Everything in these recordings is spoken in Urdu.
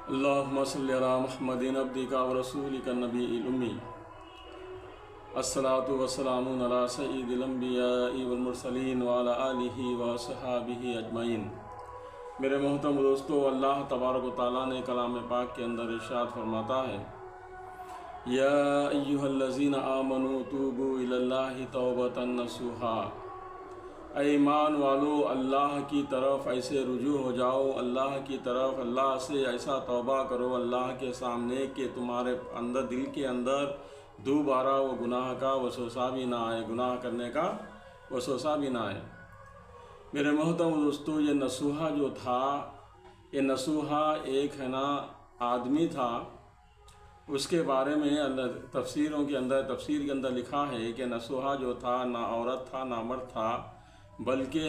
اللہم صلی علی محمد عبدک و رسولک النبی الأمی الصلاۃ والسلام علی سید الانبیاء والمرسلین وعلی آلہ وصحابہ اجمعین۔ میرے محترم دوستو، اللہ تبارک و تعالیٰ نے کلام پاک کے اندر ارشاد فرماتا ہے، یا ایہا الذین آمنوا توبوا الی اللہ توبۃ نصوحا، اے ایمان والو اللہ کی طرف ایسے رجوع ہو جاؤ، اللہ کی طرف اللہ سے ایسا توبہ کرو اللہ کے سامنے کہ تمہارے اندر دل کے اندر دوبارہ وہ گناہ کا وسوسہ بھی نہ آئے، گناہ کرنے کا وسوسہ بھی نہ آئے۔ میرے محترم دوستو، یہ نصوحہ جو تھا، یہ نصوحہ ایک آدمی تھا۔ اس کے بارے میں تفسیر کے اندر لکھا ہے کہ نصوحہ جو تھا نہ عورت تھا نہ مرد تھا، بلکہ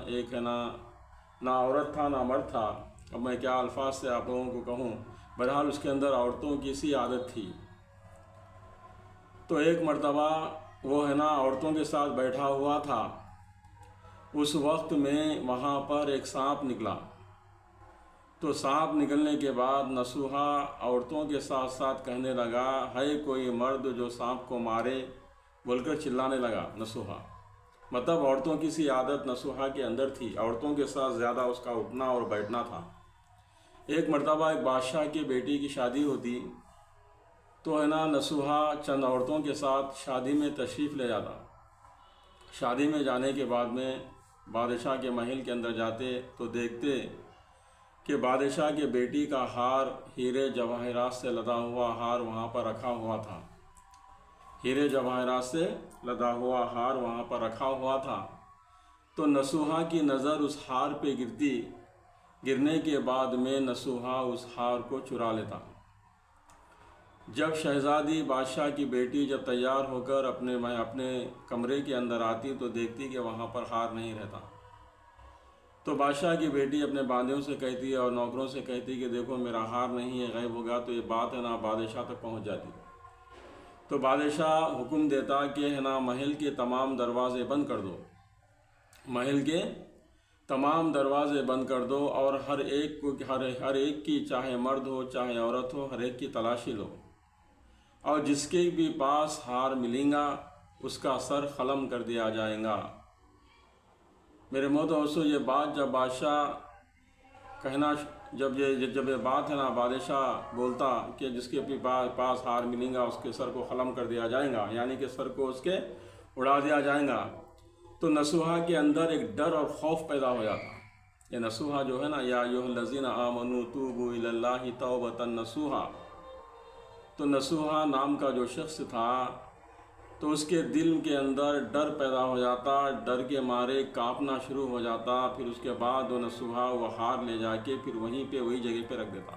ایک نہ عورت تھا نہ مرد تھا۔ اب میں کیا الفاظ سے آپ لوگوں کو کہوں، بہرحال اس کے اندر عورتوں کی سی عادت تھی۔ تو ایک مرتبہ وہ عورتوں کے ساتھ بیٹھا ہوا تھا، اس وقت میں وہاں پر ایک سانپ نکلا۔ تو سانپ نکلنے کے بعد نصوحہ عورتوں کے ساتھ ساتھ کہنے لگا، ہے کوئی مرد جو سانپ کو مارے، بول کر چلانے لگا نصوحہ۔ مطلب عورتوں کی سی عادت نصوحہ کے اندر تھی، عورتوں کے ساتھ زیادہ اس کا اٹھنا اور بیٹھنا تھا۔ ایک مرتبہ ایک بادشاہ کی بیٹی کی شادی ہوتی، تو نصوحہ چند عورتوں کے ساتھ شادی میں تشریف لے جاتا۔ شادی میں جانے کے بعد میں بادشاہ کے محل کے اندر جاتے تو دیکھتے کہ بادشاہ کے بیٹی کا ہار، ہیرے جواہرات سے لدا ہوا ہار وہاں پر رکھا ہوا تھا۔ ہیرے جواہرات سے لدا ہوا ہار وہاں پر رکھا ہوا تھا۔ تو نصوحہ کی نظر اس ہار پہ گرنے کے بعد میں نصوحہ اس ہار کو چرا لیتا۔ جب شہزادی بادشاہ کی بیٹی جب تیار ہو کر اپنے کمرے کے اندر آتی تو دیکھتی کہ وہاں پر ہار نہیں رہتا۔ تو بادشاہ کی بیٹی اپنے باندیوں سے کہتی اور نوکروں سے کہتی کہ دیکھو میرا ہار نہیں ہے، غائب ہو گیا۔ تو یہ بات بادشاہ تک پہنچ جاتی۔ تو بادشاہ حکم دیتا کہ محل کے تمام دروازے بند کر دو، محل کے تمام دروازے بند کر دو، اور ہر ایک کی، چاہے مرد ہو چاہے عورت ہو، ہر ایک کی تلاشی لو، اور جس کے بھی پاس ہار ملیں گا اس کا سر قلم کر دیا جائے گا۔ میرے دوستو، یہ بات جب بادشاہ جب یہ بات بادشاہ بولتا کہ جس کے بھی پاس ہار ملیں گا اس کے سر کو قلم کر دیا جائے گا، یعنی کہ سر کو اس کے اڑا دیا جائے گا، تو نصوحہ کے اندر ایک ڈر اور خوف پیدا ہو جاتا۔ یہ نصوحہ جو ہے یا ایھا الذین آمنوا توبوا الی اللہ توبۃ نصوحا، تو نصوحہ نام کا جو شخص تھا تو اس کے دل کے اندر ڈر پیدا ہو جاتا، ڈر کے مارے کانپنا شروع ہو جاتا۔ پھر اس کے بعد وہ نصوحہ وہ ہار لے جا کے پھر وہی جگہ پہ رکھ دیتا۔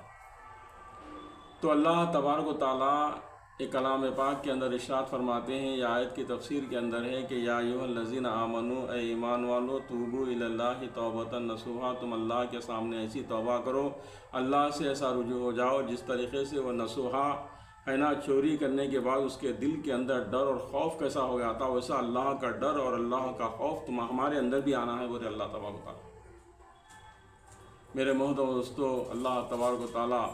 تو اللہ تبارک و تعالیٰ ایک کلام پاک کے اندر ارشاد فرماتے ہیں، یہ آیت کی تفسیر کے اندر ہے کہ یا ایھا الذین آمنوا، اے ایمان والو، توبوا الی اللہ توبۃ نصوحا، تم اللہ کے سامنے ایسی توبہ کرو، اللہ سے ایسا رجوع ہو جاؤ جس طریقے سے وہ نصوحہ چوری کرنے کے بعد اس کے دل کے اندر ڈر اور خوف کیسا ہو گیا تھا، ویسا اللہ کا ڈر اور اللہ کا خوف ہمارے اندر بھی آنا ہے، بولے اللہ تبارک و تعالیٰ۔ میرے محترم دوستو، اللہ تبارک و تعالیٰ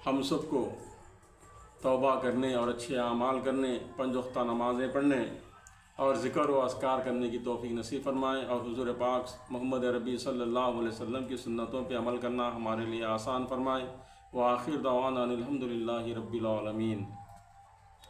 ہم سب کو توبہ کرنے اور اچھے اعمال کرنے، 5 وقتہ نمازیں پڑھنے اور ذکر و اذکار کرنے کی توفیق نصیب فرمائے، اور حضور پاک محمد عربی صلی اللہ علیہ وسلم کی سنتوں پہ عمل کرنا ہمارے لیے آسان فرمائے۔ وآخر دعوانا الحمد للہ رب العالمین۔